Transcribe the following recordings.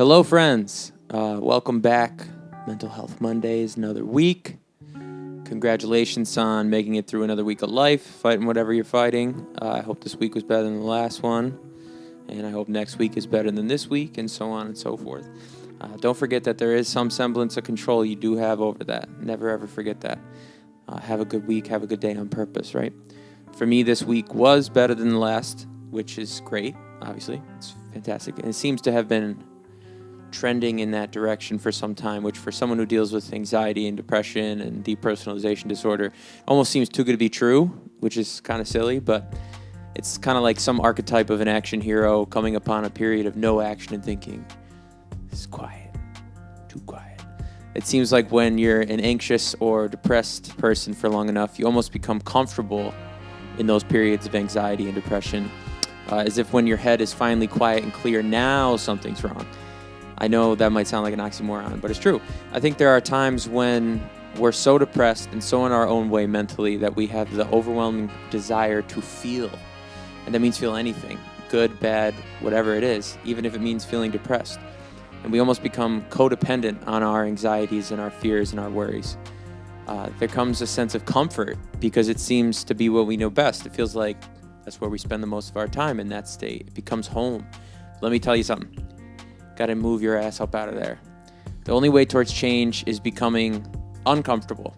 Hello, friends. Welcome back. Mental Health Mondaze, another week. Congratulations on making it through another week of life, fighting whatever you're fighting. I hope this week was better than the last one, and I hope next week is better than this week, and so on and so forth. Don't forget that there is some semblance of control you do have over that. Never, ever forget that. Have a good week. Have a good day on purpose, right? For me, this week was better than the last, which is great, obviously. It's fantastic. And it seems to have been trending in that direction for some time, which for someone who deals with anxiety and depression and depersonalization disorder almost seems too good to be true, which is kind of silly, but it's kind of like some archetype of an action hero coming upon a period of no action and thinking, this is quiet, too quiet. It seems like when you're an anxious or depressed person for long enough, you almost become comfortable in those periods of anxiety and depression, as if when your head is finally quiet and clear, now something's wrong. I know that might sound like an oxymoron, but it's true. I think there are times when we're so depressed and so in our own way mentally that we have the overwhelming desire to feel. And that means feel anything, good, bad, whatever it is, even if it means feeling depressed. And we almost become codependent on our anxieties and our fears and our worries. There comes a sense of comfort because it seems to be what we know best. It feels like that's where we spend the most of our time in that state. It becomes home. Let me tell you something. Got to move your ass up out of there. The only way towards change is becoming uncomfortable.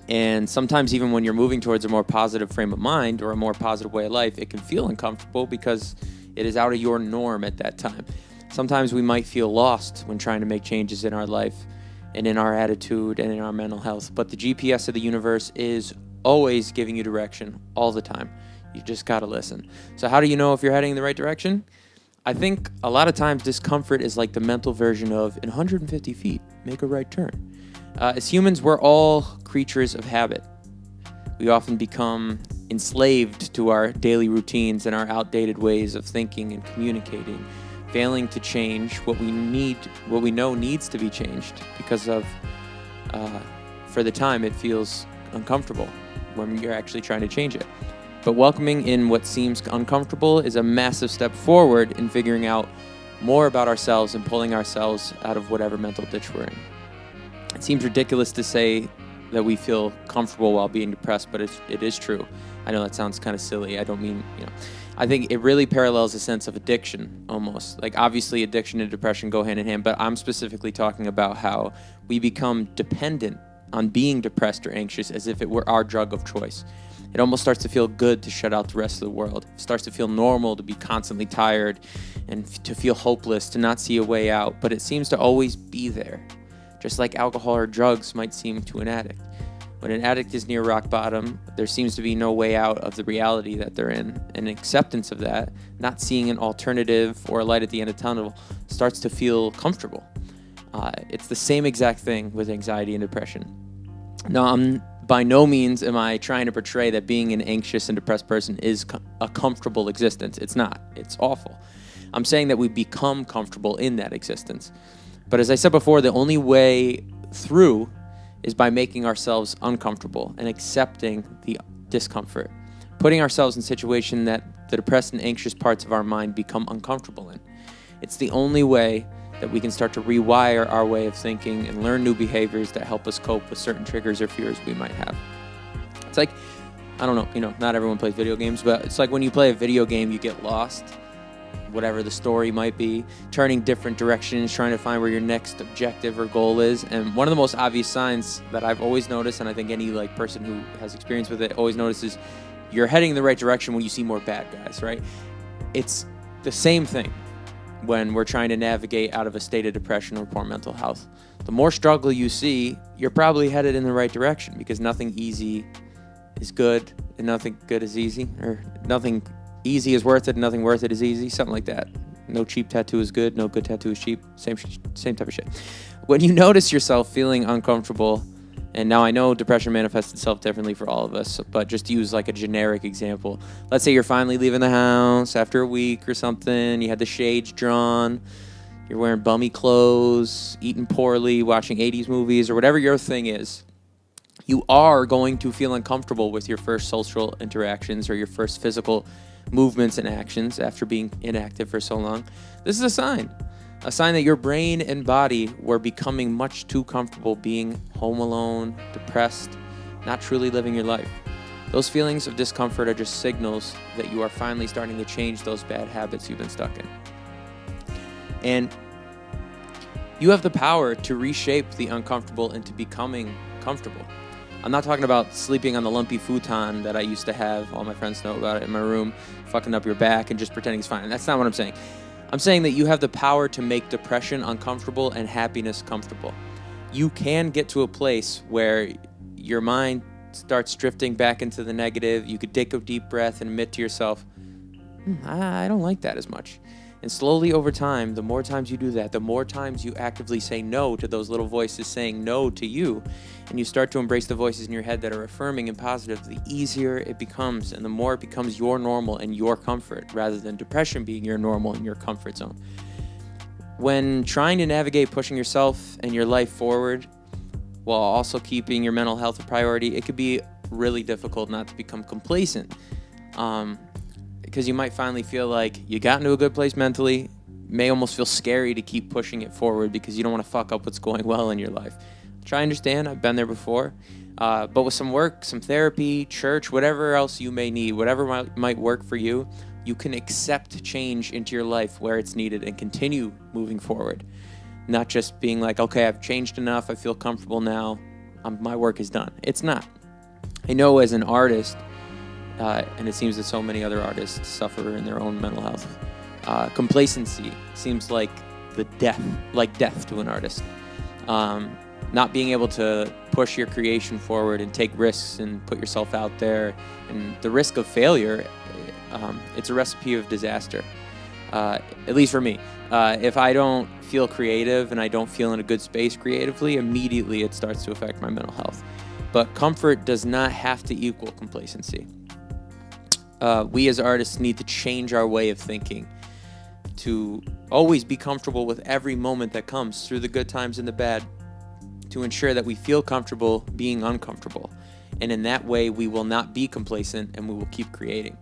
And sometimes even when you're moving towards a more positive frame of mind or a more positive way of life, it can feel uncomfortable because it is out of your norm at that time. Sometimes we might feel lost when trying to make changes in our life and in our attitude and in our mental health. But the GPS of the universe is always giving you direction all the time. You just got to listen. So how do you know if you're heading in the right direction? I think a lot of times discomfort is like the mental version of in 150 feet, make a right turn. As humans, we're all creatures of habit. We often become enslaved to our daily routines and our outdated ways of thinking and communicating, failing to change what we know needs to be changed because of, for the time, it feels uncomfortable when you're actually trying to change it. But welcoming in what seems uncomfortable is a massive step forward in figuring out more about ourselves and pulling ourselves out of whatever mental ditch we're in. It seems ridiculous to say that we feel comfortable while being depressed, but it is true. I know that sounds kind of silly. I don't mean, I think it really parallels a sense of addiction almost. Like obviously addiction and depression go hand in hand, but I'm specifically talking about how we become dependent on being depressed or anxious as if it were our drug of choice. It almost starts to feel good to shut out the rest of the world. It starts to feel normal to be constantly tired and to feel hopeless, to not see a way out, but it seems to always be there, just like alcohol or drugs might seem to an addict. When an addict is near rock bottom, there seems to be no way out of the reality that they're in, and acceptance of that, not seeing an alternative or a light at the end of the tunnel, starts to feel comfortable. It's the same exact thing with anxiety and depression. Now, by no means am I trying to portray that being an anxious and depressed person is a comfortable existence. It's not. It's awful. I'm saying that we become comfortable in that existence. But as I said before, the only way through is by making ourselves uncomfortable and accepting the discomfort, putting ourselves in a situation that the depressed and anxious parts of our mind become uncomfortable in. It's the only way that we can start to rewire our way of thinking and learn new behaviors that help us cope with certain triggers or fears we might have. It's like, I don't know, not everyone plays video games, but it's like when you play a video game, you get lost, whatever the story might be, turning different directions, trying to find where your next objective or goal is. And one of the most obvious signs that I've always noticed, and I think any person who has experience with it always notices, you're heading in the right direction when you see more bad guys, right? It's the same thing when we're trying to navigate out of a state of depression or poor mental health. The more struggle you see, you're probably headed in the right direction because nothing easy is good and nothing good is easy, or nothing easy is worth it and nothing worth it is easy, something like that. No cheap tattoo is good, no good tattoo is cheap, same type of shit. When you notice yourself feeling uncomfortable, and now I know depression manifests itself differently for all of us, but just to use like a generic example. Let's say you're finally leaving the house after a week or something. You had the shades drawn. You're wearing bummy clothes, eating poorly, watching 80s movies, or whatever your thing is. You are going to feel uncomfortable with your first social interactions or your first physical movements and actions after being inactive for so long. This is a sign. A sign that your brain and body were becoming much too comfortable being home alone, depressed, not truly living your life. Those feelings of discomfort are just signals that you are finally starting to change those bad habits you've been stuck in. And you have the power to reshape the uncomfortable into becoming comfortable. I'm not talking about sleeping on the lumpy futon that I used to have, all my friends know about it, in my room, fucking up your back and just pretending it's fine. That's not what I'm saying. I'm saying that you have the power to make depression uncomfortable and happiness comfortable. You can get to a place where your mind starts drifting back into the negative. You could take a deep breath and admit to yourself, I don't like that as much. And slowly over time, the more times you do that, the more times you actively say no to those little voices saying no to you, and you start to embrace the voices in your head that are affirming and positive, the easier it becomes, and the more it becomes your normal and your comfort, rather than depression being your normal and your comfort zone. When trying to navigate pushing yourself and your life forward while also keeping your mental health a priority, it could be really difficult not to become complacent. Because you might finally feel like you got into a good place mentally, may almost feel scary to keep pushing it forward because you don't want to fuck up what's going well in your life. Try and understand, I've been there before. But with some work, some therapy, church, whatever else you may need, whatever might work for you, you can accept change into your life where it's needed and continue moving forward. Not just being like, okay, I've changed enough, I feel comfortable now, my work is done. It's not. I know as an artist, and it seems that so many other artists suffer in their own mental health. Complacency seems like death to an artist. Not being able to push your creation forward and take risks and put yourself out there, and the risk of failure, it's a recipe of disaster. At least for me. If I don't feel creative and I don't feel in a good space creatively, immediately it starts to affect my mental health. But comfort does not have to equal complacency. We as artists need to change our way of thinking to always be comfortable with every moment that comes, through the good times and the bad, to ensure that we feel comfortable being uncomfortable. And in that way, we will not be complacent and we will keep creating.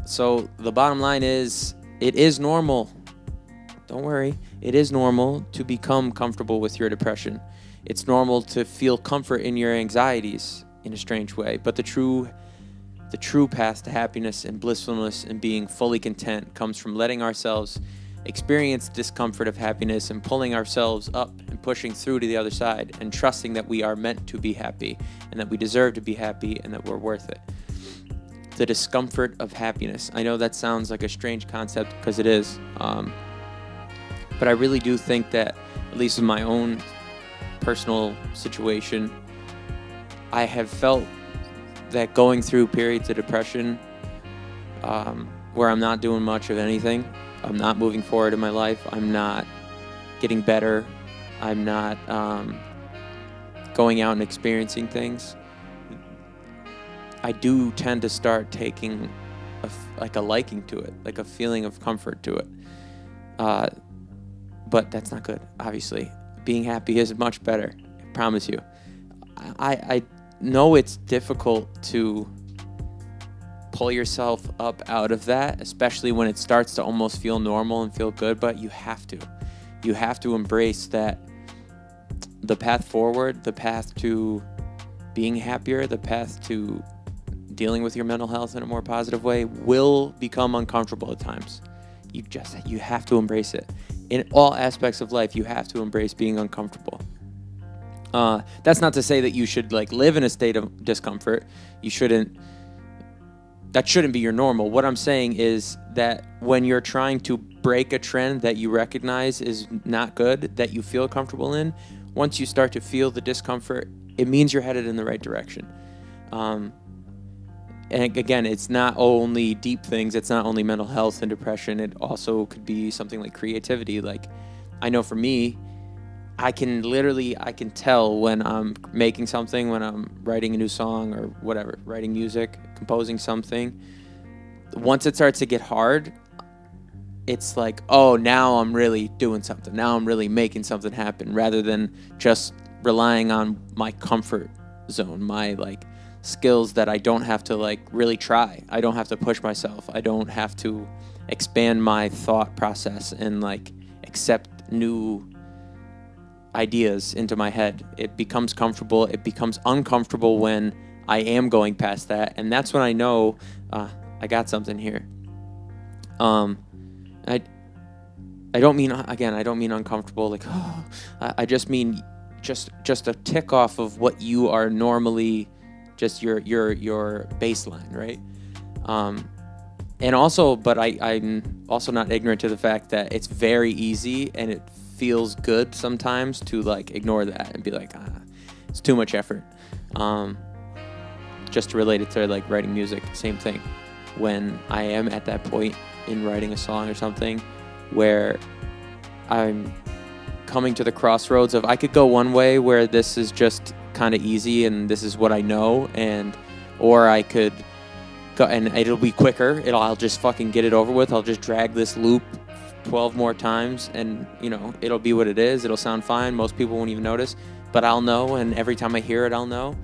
So the bottom line is, it is normal. Don't worry. It is normal to become comfortable with your depression. It's normal to feel comfort in your anxieties in a strange way. But the true path to happiness and blissfulness and being fully content comes from letting ourselves experience discomfort of happiness and pulling ourselves up and pushing through to the other side and trusting that we are meant to be happy and that we deserve to be happy and that we're worth it. The discomfort of happiness. I know that sounds like a strange concept because it is, but I really do think that, at least in my own personal situation, I have felt that going through periods of depression where I'm not doing much of anything, I'm not moving forward in my life, I'm not getting better, I'm not going out and experiencing things, I do tend to start taking a liking to it, like a feeling of comfort to it. But that's not good, obviously. Being happy is much better, I promise you. I know it's difficult to pull yourself up out of that, especially when it starts to almost feel normal and feel good, but you have to. You have to embrace that the path forward, the path to being happier, the path to dealing with your mental health in a more positive way will become uncomfortable at times. You have to embrace it. In all aspects of life, you have to embrace being uncomfortable. That's not to say that you should live in a state of discomfort. That shouldn't be your normal. What I'm saying is that when you're trying to break a trend that you recognize is not good, that you feel comfortable in, once you start to feel the discomfort, it means you're headed in the right direction. And again, it's not only deep things. It's not only mental health and depression. It also could be something like creativity. Like, I know for me, I can tell when I'm making something, when I'm writing a new song or whatever, writing music, composing something. Once it starts to get hard, it's like, oh, now I'm really doing something. Now I'm really making something happen, rather than just relying on my comfort zone, my skills that I don't have to really try. I don't have to push myself. I don't have to expand my thought process and accept new ideas into my head. It becomes comfortable. It becomes uncomfortable when I am going past that, and that's when I know I got something here. I don't mean, again, I don't mean uncomfortable, like, oh, I just mean just a tick off of what you are normally, just your baseline, right? And also, but I'm also not ignorant to the fact that it's very easy and it feels good sometimes to like ignore that and be like, it's too much effort. Just to relate it to like writing music, same thing. When I am at that point in writing a song or something where I'm coming to the crossroads of I could go one way where this is just kind of easy and this is what I know, or I could go and it'll be quicker. I'll just fucking get it over with. I'll just drag this loop 12 more times and, it'll be what it is. It'll sound fine. Most people won't even notice, but I'll know, and every time I hear it, I'll know.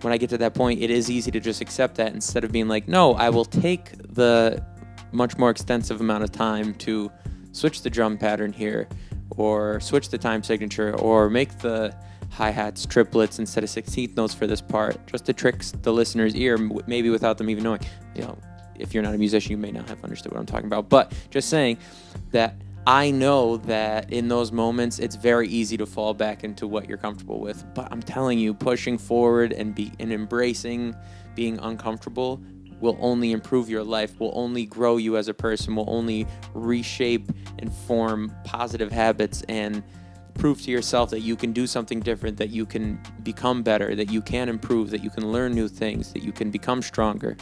When I get to that point, it is easy to just accept that instead of being like, no, I will take the much more extensive amount of time to switch the drum pattern here, or switch the time signature, or make the hi-hats triplets instead of 16th notes for this part, just to trick the listener's ear, maybe without them even knowing. If you're not a musician, you may not have understood what I'm talking about, but just saying that I know that in those moments, it's very easy to fall back into what you're comfortable with. But I'm telling you, pushing forward and embracing being uncomfortable will only improve your life, will only grow you as a person, will only reshape and form positive habits and prove to yourself that you can do something different, that you can become better, that you can improve, that you can learn new things, that you can become stronger.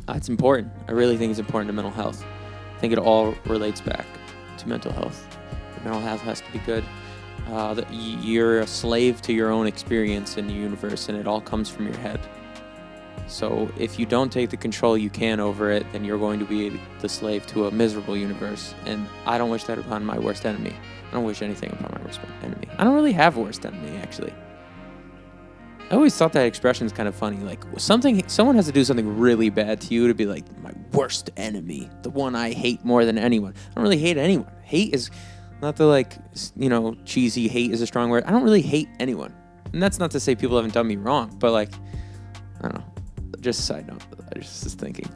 It's important. I really think it's important to mental health. I think it all relates back to mental health. Your mental health has to be good. You're a slave to your own experience in the universe, and it all comes from your head. So if you don't take the control you can over it, then you're going to be the slave to a miserable universe. And I don't wish that upon my worst enemy. I don't wish anything upon my worst enemy. I don't really have a worst enemy, actually. I always thought that expression is kind of funny. Like, someone has to do something really bad to you to be like, my worst enemy, the one I hate more than anyone. I don't really hate anyone. Hate is not the, cheesy hate is a strong word. I don't really hate anyone. And that's not to say people haven't done me wrong, but, I don't know. Just a side note. I just was thinking.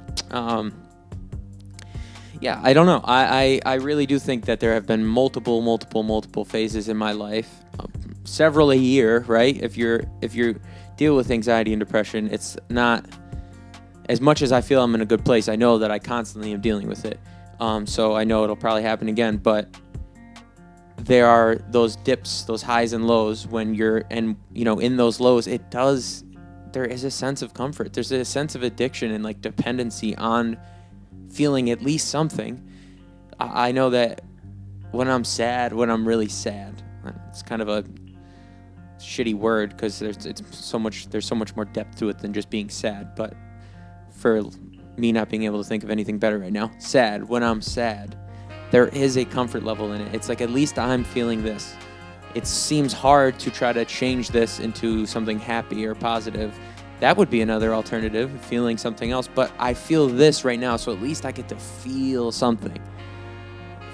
Yeah, I don't know. I really do think that there have been multiple phases in my life. Several a year, right? If you deal with anxiety and depression, it's not as much as I feel I'm in a good place. I know that I constantly am dealing with it. So I know it'll probably happen again, but there are those dips, those highs and lows when in those lows, there is a sense of comfort. There's a sense of addiction and dependency on feeling at least something. I know that when I'm sad, when I'm really sad, it's kind of a shitty word because there's so much more depth to it than just being sad. But for me not being able to think of anything better right now, when I'm sad, there is a comfort level in it. It's like, at least I'm feeling this. It seems hard to try to change this into something happy or positive. That would be another alternative, feeling something else. But I feel this right now, so at least I get to feel something.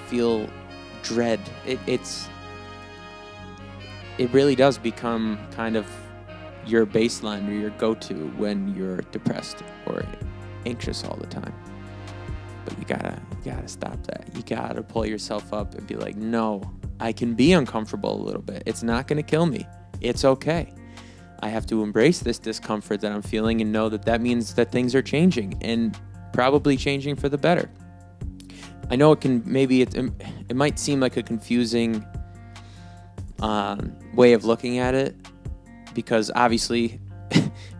Feel dread. It really does become kind of your baseline or your go-to when you're depressed or anxious all the time. But you gotta stop that. You gotta pull yourself up and be like, no, I can be uncomfortable a little bit. It's not gonna kill me. It's okay. I have to embrace this discomfort that I'm feeling and know that means that things are changing and probably changing for the better. I know it might seem like a confusing way of looking at it, because obviously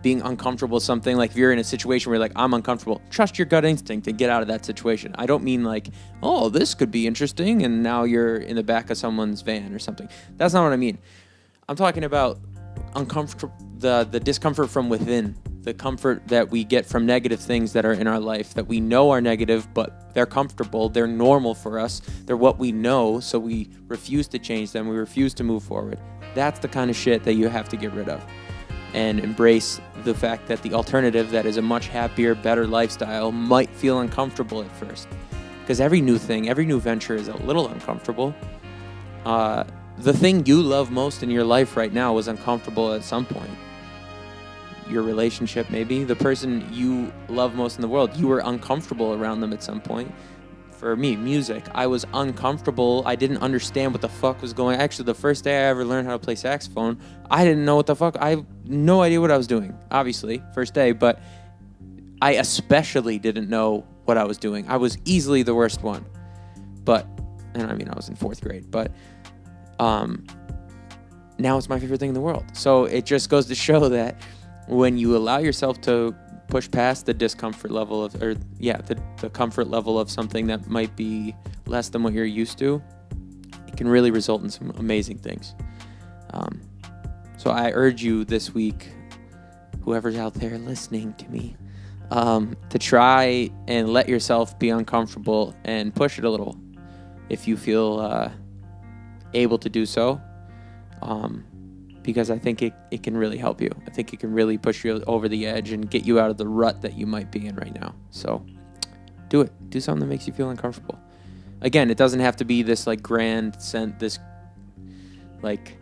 being uncomfortable is something, like if you're in a situation where you're I'm uncomfortable, trust your gut instinct and get out of that situation. I don't mean this could be interesting and now you're in the back of someone's van or something. That's not what I mean. I'm talking about uncomfortable, the discomfort from within, the comfort that we get from negative things that are in our life that we know are negative, but they're comfortable, they're normal for us, they're what we know, so we refuse to change them, we refuse to move forward. That's the kind of shit that you have to get rid of and embrace the fact that the alternative, that is a much happier, better lifestyle, might feel uncomfortable at first, because every new thing, every new venture is a little uncomfortable. The thing you love most in your life right now was uncomfortable at some point. Your relationship, maybe. The person you love most in the world, you were uncomfortable around them at some point. For me, music, I was uncomfortable. I didn't understand what the fuck was going on. Actually, the first day I ever learned how to play saxophone, I didn't know what the fuck. I have no idea what I was doing, obviously, first day, but I especially didn't know what I was doing. I was easily the worst one. And I mean, I was in 4th grade, but now it's my favorite thing in the world. So it just goes to show that when you allow yourself to push past the discomfort level the comfort level of something that might be less than what you're used to, it can really result in some amazing things. So I urge you this week, whoever's out there listening to me, to try and let yourself be uncomfortable and push it a little if you feel able to do so. Because I think it can really help you. I think it can really push you over the edge and get you out of the rut that you might be in right now. So do it. Do something that makes you feel uncomfortable. Again, it doesn't have to be this like grand this like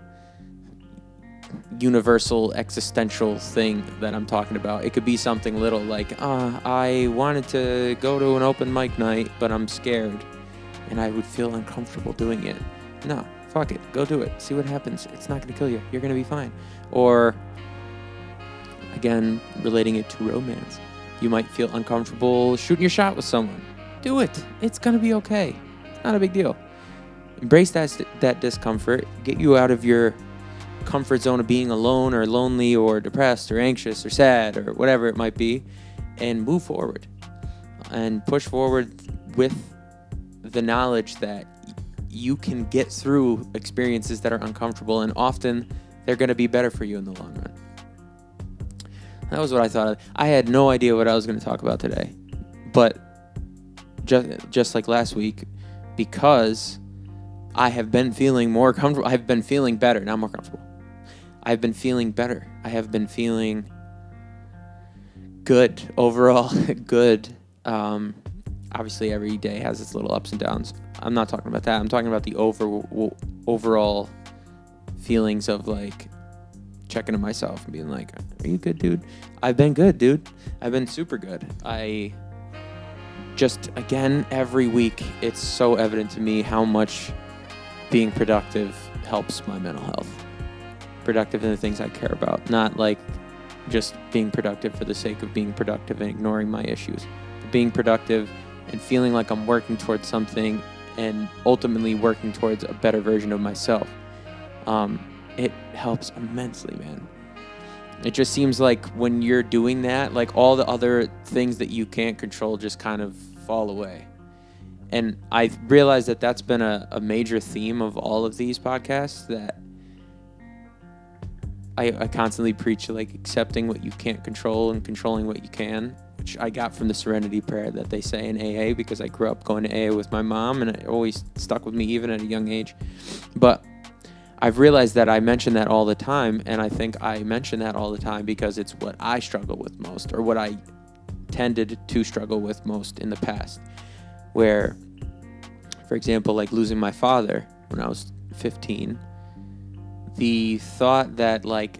universal existential thing that I'm talking about. It could be something little like, I wanted to go to an open mic night, but I'm scared and I would feel uncomfortable doing it. No. Fuck it. Go do it. See what happens. It's not going to kill you. You're going to be fine. Or, again, relating it to romance. You might feel uncomfortable shooting your shot with someone. Do it. It's going to be okay. It's not a big deal. Embrace that discomfort. Get you out of your comfort zone of being alone or lonely or depressed or anxious or sad or whatever it might be. And move forward. And push forward with the knowledge that you can get through experiences that are uncomfortable, and often they're going to be better for you in the long run. That was what I thought of. I had no idea what I was going to talk about today, but just like last week, because I have been feeling more comfortable, I've been feeling better, not more comfortable. I've been feeling better. I have been feeling good, overall good. Obviously, every day has its little ups and downs. I'm not talking about that. I'm talking about the overall feelings of like checking on myself and being like, are you good, dude? I've been good, dude. I've been super good. I just, again, every week, it's so evident to me how much being productive helps my mental health. Productive in the things I care about. Not like just being productive for the sake of being productive and ignoring my issues. But being productive and feeling like I'm working towards something and ultimately working towards a better version of myself. It helps immensely, man. It just seems like when you're doing that, like all the other things that you can't control just kind of fall away. And I realized that that's been a major theme of all of these podcasts, that I constantly preach like accepting what you can't control and controlling what you can, which I got from the Serenity Prayer that they say in AA, because I grew up going to AA with my mom and it always stuck with me even at a young age. But I've realized that I mention that all the time, and I think I mention that all the time because it's what I struggle with most, or what I tended to struggle with most in the past. Where, for example, like losing my father when I was 15, the thought that like,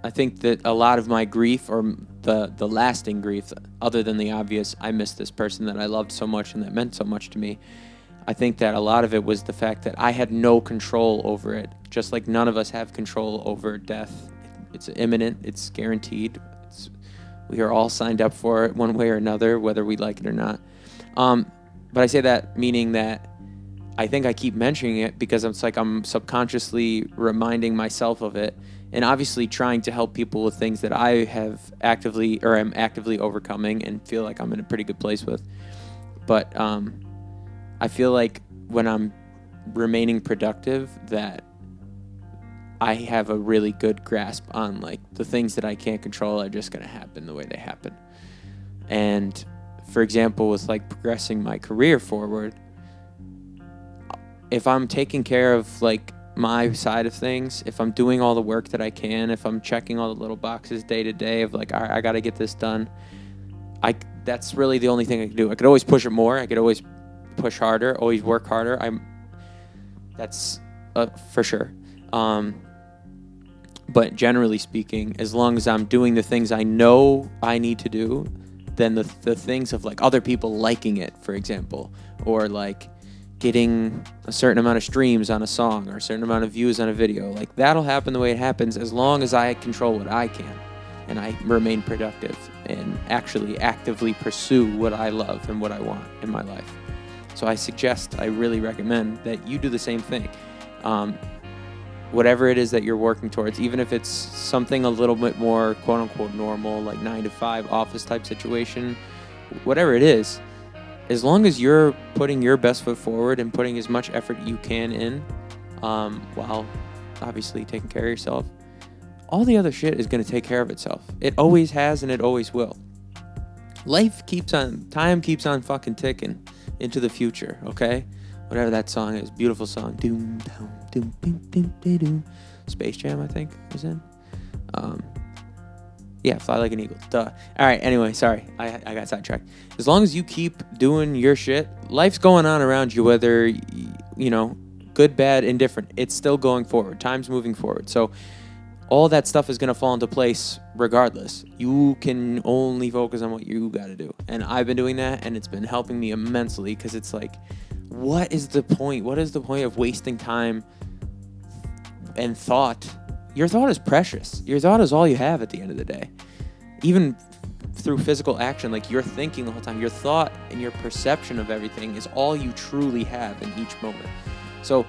I think that a lot of my grief, or the lasting grief, other than the obvious, I miss this person that I loved so much and that meant so much to me, I think that a lot of it was the fact that I had no control over it, just like none of us have control over death. It's imminent, it's guaranteed, we are all signed up for it one way or another, whether we like it or not. But I say that meaning that I think I keep mentioning it because it's like I'm subconsciously reminding myself of it, and obviously trying to help people with things that I have am actively overcoming and feel like I'm in a pretty good place with. But I feel like when I'm remaining productive, that I have a really good grasp on like the things that I can't control are just going to happen the way they happen. And for example, with like progressing my career forward, if I'm taking care of like my side of things, if I'm doing all the work that I can, if I'm checking all the little boxes day to day of like, all right, I got to get this done, that's really the only thing I can do. I could always push it more. I could always push harder, always work harder. That's for sure. But generally speaking, as long as I'm doing the things I know I need to do, then the things of like other people liking it, for example, or like getting a certain amount of streams on a song or a certain amount of views on a video, like that'll happen the way it happens as long as I control what I can and I remain productive and actually actively pursue what I love and what I want in my life. So I really recommend that you do the same thing. Whatever it is that you're working towards, even if it's something a little bit more quote unquote normal, like 9 to 5 office type situation, whatever it is, as long as you're putting your best foot forward and putting as much effort you can in, while obviously taking care of yourself, all the other shit is going to take care of itself. It always has and it always will. Time keeps on fucking ticking into the future, okay? Whatever that song is, beautiful song. Doom, doom, doom, doom, doom, doom, doom. Space Jam, I think, was in. Yeah, Fly Like an Eagle. Duh. All right, anyway, sorry. I got sidetracked. As long as you keep doing your shit, life's going on around you, whether, good, bad, indifferent. It's still going forward. Time's moving forward. So all that stuff is going to fall into place regardless. You can only focus on what you got to do. And I've been doing that, and it's been helping me immensely because it's like, what is the point? What is the point of wasting time and thought? Your thought is precious. Your thought is all you have at the end of the day. Even through physical action, like you're thinking the whole time. Your thought and your perception of everything is all you truly have in each moment. So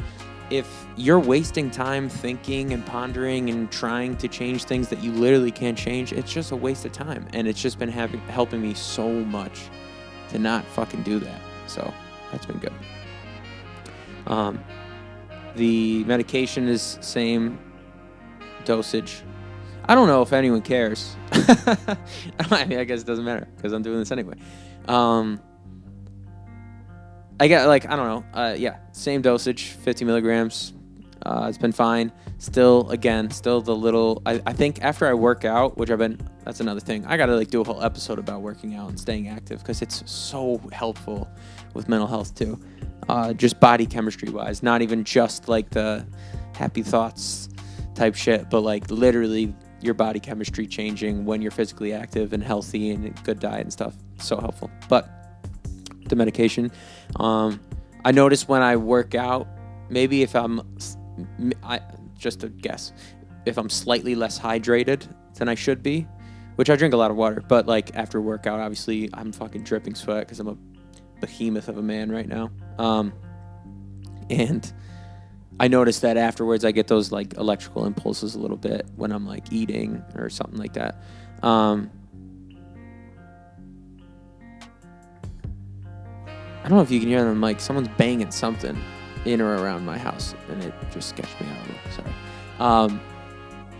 if you're wasting time thinking and pondering and trying to change things that you literally can't change, it's just a waste of time. And it's just been helping me so much to not fucking do that. So that's been good. The medication is same dosage. I don't know if anyone cares. I mean, I guess it doesn't matter because I'm doing this anyway. I got I don't know. Same dosage, 50 milligrams. It's been fine. Still the little. I think after I work out, that's another thing. I gotta do a whole episode about working out and staying active because it's so helpful with mental health too. Just body chemistry wise, not even just like the happy thoughts type shit, but like literally your body chemistry changing when you're physically active and healthy and good diet and stuff. So helpful. But the medication, I notice when I work out, maybe if just a guess, if I'm slightly less hydrated than I should be, which I drink a lot of water, but like after workout, obviously I'm fucking dripping sweat because I'm a behemoth of a man right now. And I noticed that afterwards I get those like electrical impulses a little bit when I'm like eating or something like that. I don't know if you can hear them, like someone's banging something in or around my house, and it just sketched me out a little. Sorry.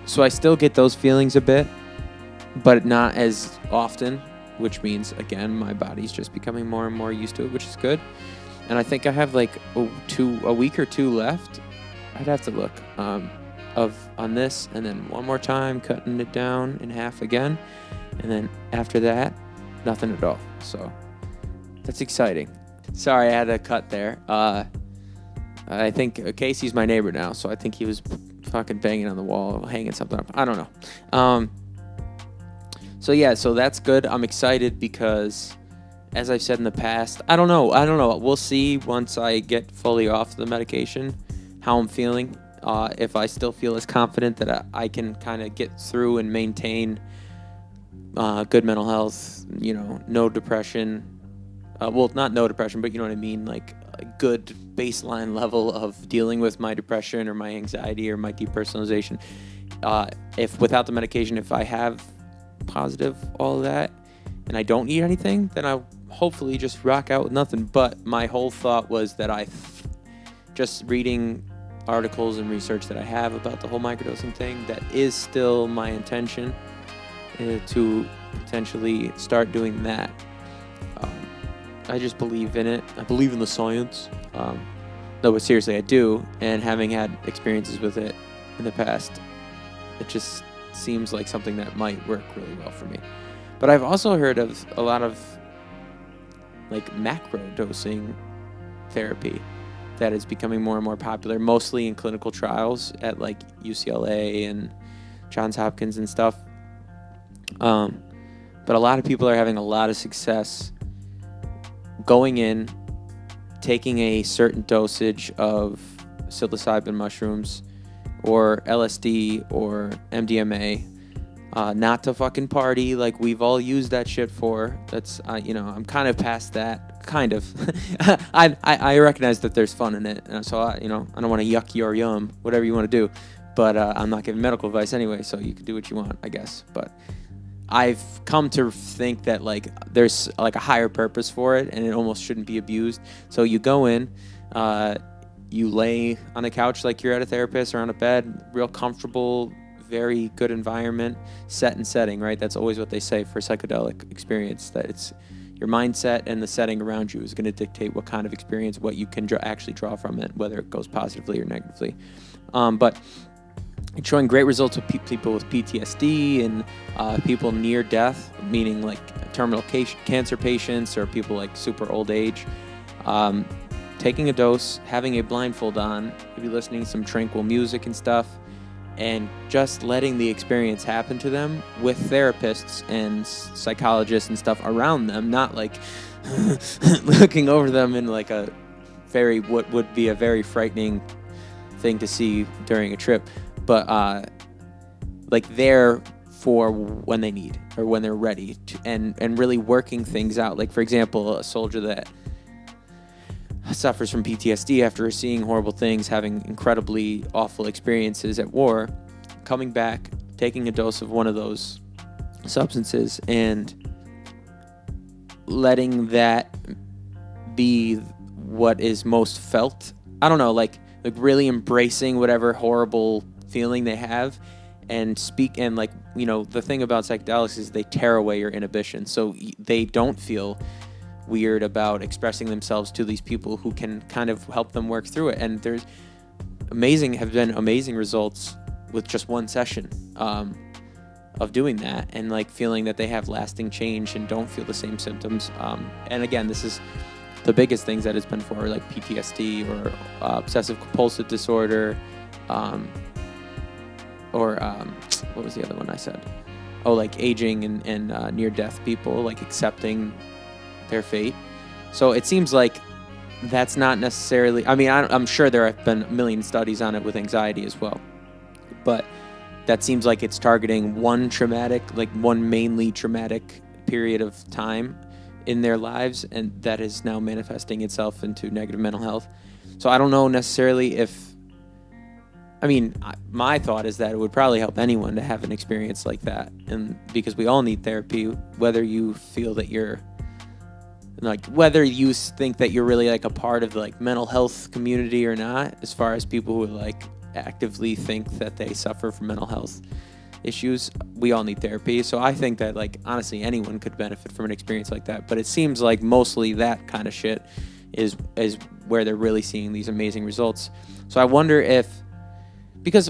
So I still get those feelings a bit, but not as often, which means again my body's just becoming more and more used to it, which is good. And I think I have like a week or two left. I'd have to look on this, and then one more time cutting it down in half again, and then after that, nothing at all. So that's exciting. Sorry, I had to cut there. I think Casey's my neighbor now, so I think he was fucking banging on the wall, hanging something up. I don't know. So that's good. I'm excited because, as I've said in the past, I don't know. We'll see once I get fully off the medication how I'm feeling. If I still feel as confident that I can kind of get through and maintain good mental health, no depression. Well, not no depression, but you know what I mean? Like a good baseline level of dealing with my depression or my anxiety or my depersonalization. If without the medication, if I have positive all of that and I don't eat anything, then I'll hopefully just rock out with nothing. But my whole thought was that just reading articles and research that I have about the whole microdosing thing, that is still my intention to potentially start doing that. I just believe in it. I believe in the science. No, but seriously, I do. And having had experiences with it in the past, it just seems like something that might work really well for me. But I've also heard of a lot of like macro dosing therapy that is becoming more and more popular, mostly in clinical trials at like UCLA and Johns Hopkins and stuff. But a lot of people are having a lot of success going in, taking a certain dosage of psilocybin mushrooms or LSD or MDMA, not to fucking party like we've all used that shit for. That's, I'm kind of past that, kind of. I recognize that there's fun in it, and so I don't want to yuck your yum, whatever you want to do, but I'm not giving medical advice anyway, so you can do what you want, I guess. But I've come to think that like there's like a higher purpose for it, and it almost shouldn't be abused. So you go in, you lay on a couch like you're at a therapist, or on a bed, real comfortable, very good environment, set and setting, right? That's always what they say for psychedelic experience, that it's your mindset and the setting around you is going to dictate what kind of experience, what you can actually draw from it, whether it goes positively or negatively. But it's showing great results with people with PTSD and people near death, meaning like terminal cancer patients or people like super old age. Taking a dose, having a blindfold on, maybe listening to some tranquil music and stuff, and just letting the experience happen to them with therapists and psychologists and stuff around them, not like looking over them in like what would be a very frightening thing to see during a trip, but like there for when they need or when they're ready to, and really working things out. Like, for example, a soldier that suffers from PTSD after seeing horrible things, having incredibly awful experiences at war, coming back, taking a dose of one of those substances and letting that be what is most felt. I don't know, like really embracing whatever horrible feeling they have and speak. And like, the thing about psychedelics is they tear away your inhibition. So they don't feel weird about expressing themselves to these people who can kind of help them work through it. And have been amazing results with just one session of doing that, and like feeling that they have lasting change and don't feel the same symptoms. And again, this is the biggest things that it's been for, like PTSD or obsessive compulsive disorder, or what was the other one I said? Oh, like aging and near-death people, like accepting their fate. So it seems like that's not necessarily, I'm sure there have been a million studies on it with anxiety as well, but that seems like it's targeting one mainly traumatic period of time in their lives, and that is now manifesting itself into negative mental health. So I don't know necessarily my thought is that it would probably help anyone to have an experience like that, and because we all need therapy, whether you feel that you're like, whether you think that you're really like a part of the like mental health community or not, as far as people who like actively think that they suffer from mental health issues, we all need therapy. So I think that like honestly anyone could benefit from an experience like that, but it seems like mostly that kind of shit is where they're really seeing these amazing results. So I wonder if, because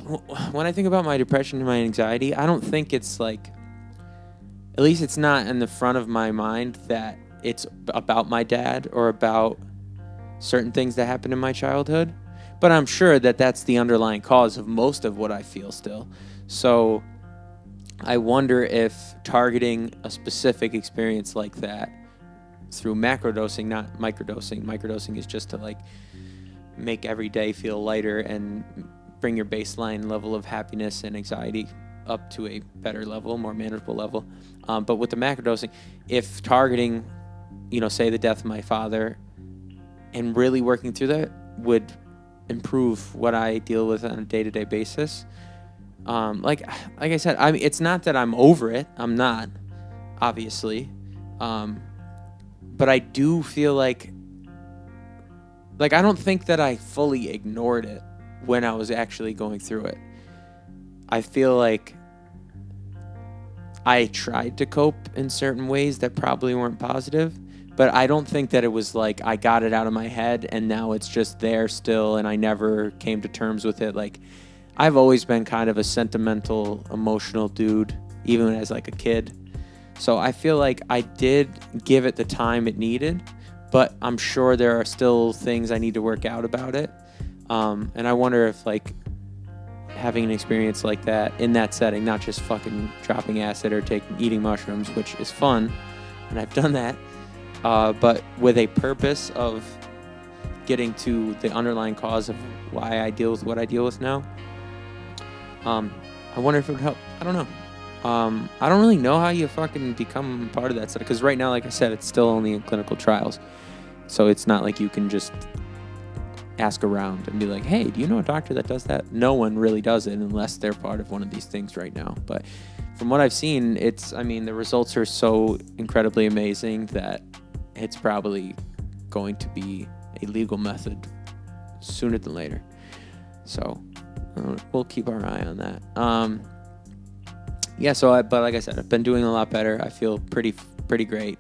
when I think about my depression and my anxiety, I don't think it's like, at least it's not in the front of my mind that it's about my dad or about certain things that happened in my childhood, but I'm sure that that's the underlying cause of most of what I feel still. So I wonder if targeting a specific experience like that through macrodosing, not microdosing. Microdosing is just to like make every day feel lighter and bring your baseline level of happiness and anxiety up to a better level, more manageable level. But with the macrodosing, if targeting, say the death of my father and really working through that would improve what I deal with on a day-to-day basis. Like I said, it's not that I'm over it. I'm not, obviously. But I do feel like I don't think that I fully ignored it when I was actually going through it. I feel like I tried to cope in certain ways that probably weren't positive, but I don't think that it was like I got it out of my head and now it's just there still and I never came to terms with it. Like, I've always been kind of a sentimental, emotional dude, even as like a kid. So I feel like I did give it the time it needed, but I'm sure there are still things I need to work out about it. And I wonder if like having an experience like that in that setting, not just fucking dropping acid or eating mushrooms, which is fun, and I've done that, but with a purpose of getting to the underlying cause of why I deal with what I deal with now. I wonder if it would help. I don't know. I don't really know how you fucking become part of that stuff, because right now, like I said, it's still only in clinical trials. So it's not like you can just ask around and be like, hey, do you know a doctor that does that? No one really does it unless they're part of one of these things right now. But from what I've seen, the results are so incredibly amazing that it's probably going to be a legal method sooner than later. So we'll keep our eye on that. But like I said, I've been doing a lot better. I feel pretty great.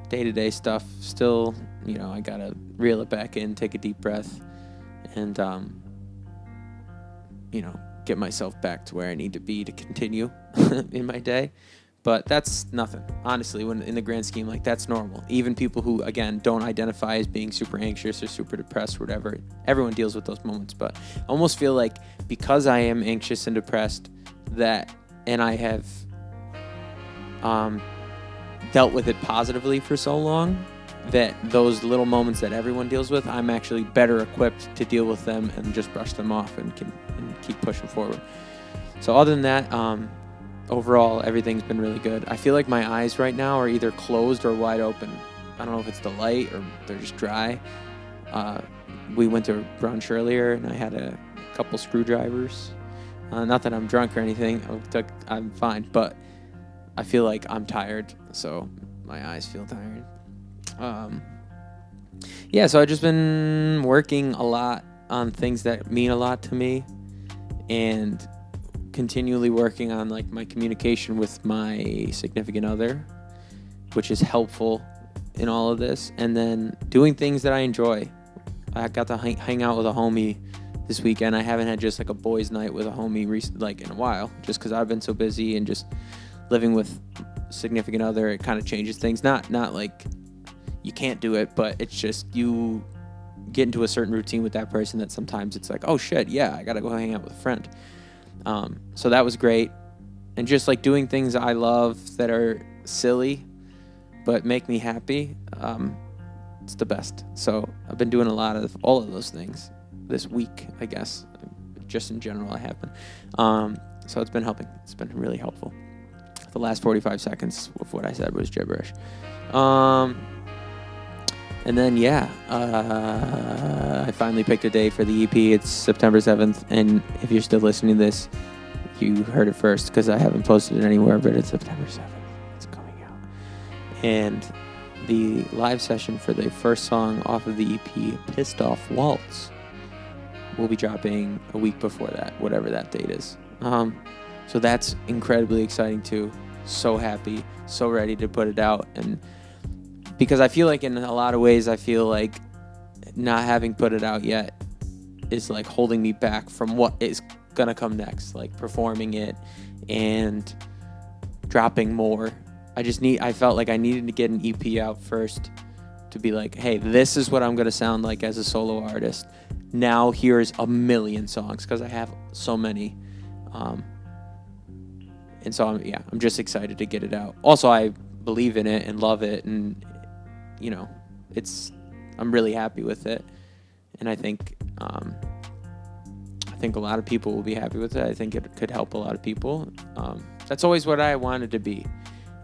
Day-to-day stuff still, I gotta reel it back in, take a deep breath, and get myself back to where I need to be to continue in my day. But that's nothing, honestly. When in the grand scheme, like, that's normal. Even people who, again, don't identify as being super anxious or super depressed or whatever, everyone deals with those moments. But I almost feel like because I am anxious and depressed, and I have dealt with it positively for so long, that those little moments that everyone deals with, I'm actually better equipped to deal with them and just brush them off and keep pushing forward. So other than that, overall, everything's been really good. I feel like my eyes right now are either closed or wide open. I don't know if it's the light or they're just dry. We went to brunch earlier, and I had a couple screwdrivers. Not that I'm drunk or anything. I'm fine, but I feel like I'm tired, so my eyes feel tired. So I've just been working a lot on things that mean a lot to me, and continually working on like my communication with my significant other, which is helpful in all of this, and then doing things that I enjoy. I got to hang out with a homie this weekend. I haven't had just like a boys' night with a homie in a while, just because I've been so busy, and just living with significant other, it kind of changes things. Not like you can't do it, but it's just you get into a certain routine with that person that sometimes it's like, oh shit, yeah, I gotta go hang out with a friend. So that was great. And just like doing things I love that are silly but make me happy, it's the best. So I've been doing a lot of all of those things this week, I guess. Just in general, I have been. So it's been helping. It's been really helpful. The last 45 seconds of what I said was gibberish. And then, I finally picked a day for the EP. It's September 7th. And if you're still listening to this, you heard it first, because I haven't posted it anywhere, but it's September 7th. It's coming out. And the live session for the first song off of the EP, Pissed Off Waltz, will be dropping a week before that, whatever that date is. So that's incredibly exciting too. So happy, so ready to put it out. And because I feel like in a lot of ways, I feel like not having put it out yet is like holding me back from what is gonna come next, like performing it and dropping more. I felt like I needed to get an EP out first to be like, hey, this is what I'm gonna sound like as a solo artist. Now here's a million songs, because I have so many. And so I'm just excited to get it out. Also, I believe in it and love it, and I'm really happy with it. And I think a lot of people will be happy with it. I think it could help a lot of people. That's always what I wanted to be,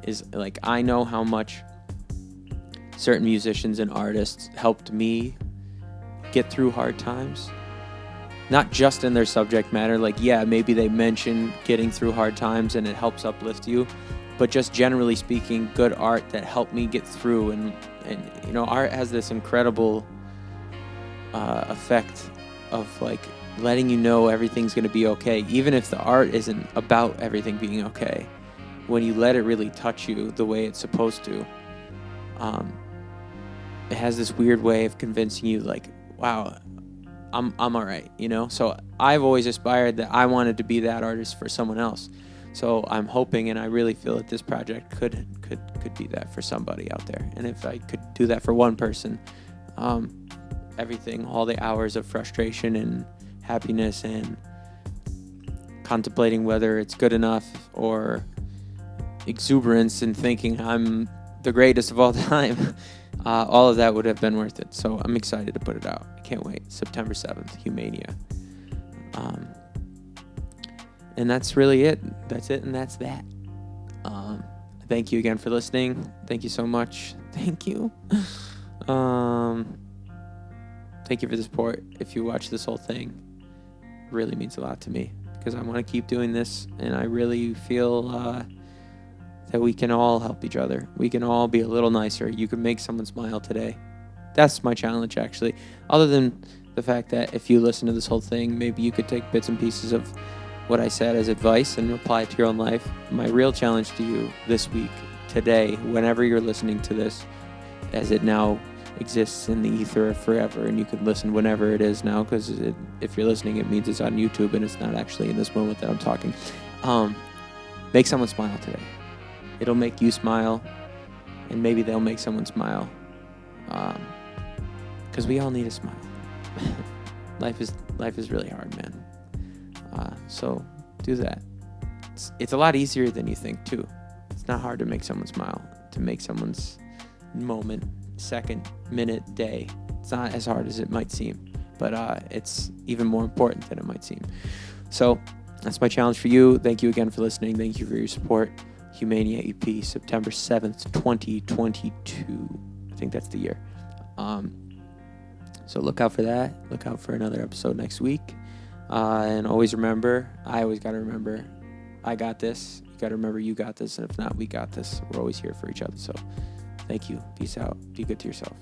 is like, I know how much certain musicians and artists helped me get through hard times. Not just in their subject matter, like, yeah, maybe they mention getting through hard times and it helps uplift you, but just generally speaking, good art that helped me get through. And art has this incredible effect of like letting you know everything's going to be okay, even if the art isn't about everything being okay. When you let it really touch you the way it's supposed to, it has this weird way of convincing you, like, wow, I'm all right, So I've always aspired that I wanted to be that artist for someone else. So I'm hoping, and I really feel that this project could be that for somebody out there. And if I could do that for one person, everything, all the hours of frustration and happiness and contemplating whether it's good enough or exuberance and thinking I'm the greatest of all time, all of that would have been worth it. So I'm excited to put it out. I can't wait. September 7th, Humania. And that's really it. That's it, and that's that. Thank you again for listening. Thank you so much. Thank you. Thank you for the support. If you watch this whole thing, it really means a lot to me because I want to keep doing this, and I really feel that we can all help each other. We can all be a little nicer. You can make someone smile today. That's my challenge, actually. Other than the fact that if you listen to this whole thing, maybe you could take bits and pieces of what I said as advice and apply it to your own life. My real challenge to you this week, today, whenever you're listening to this, as it now exists in the ether forever, and you can listen whenever it is now, because if you're listening, it means it's on YouTube and it's not actually in this moment that I'm talking. Make someone smile today. It'll make you smile, and maybe they'll make someone smile, because we all need a smile. Life is really hard, man. So do that. It's a lot easier than you think, too. It's not hard to make someone smile, to make someone's moment, second, minute, day. It's not as hard as it might seem, but it's even more important than it might seem. So that's my challenge for you. Thank you again for listening. Thank you for your support. Humania EP, September 7th, 2022. I think that's the year. So look out for that. Look out for another episode next week. And always remember, I always got to remember, I got this. You got to remember you got this. And if not, we got this. We're always here for each other. So thank you. Peace out. Be good to yourself.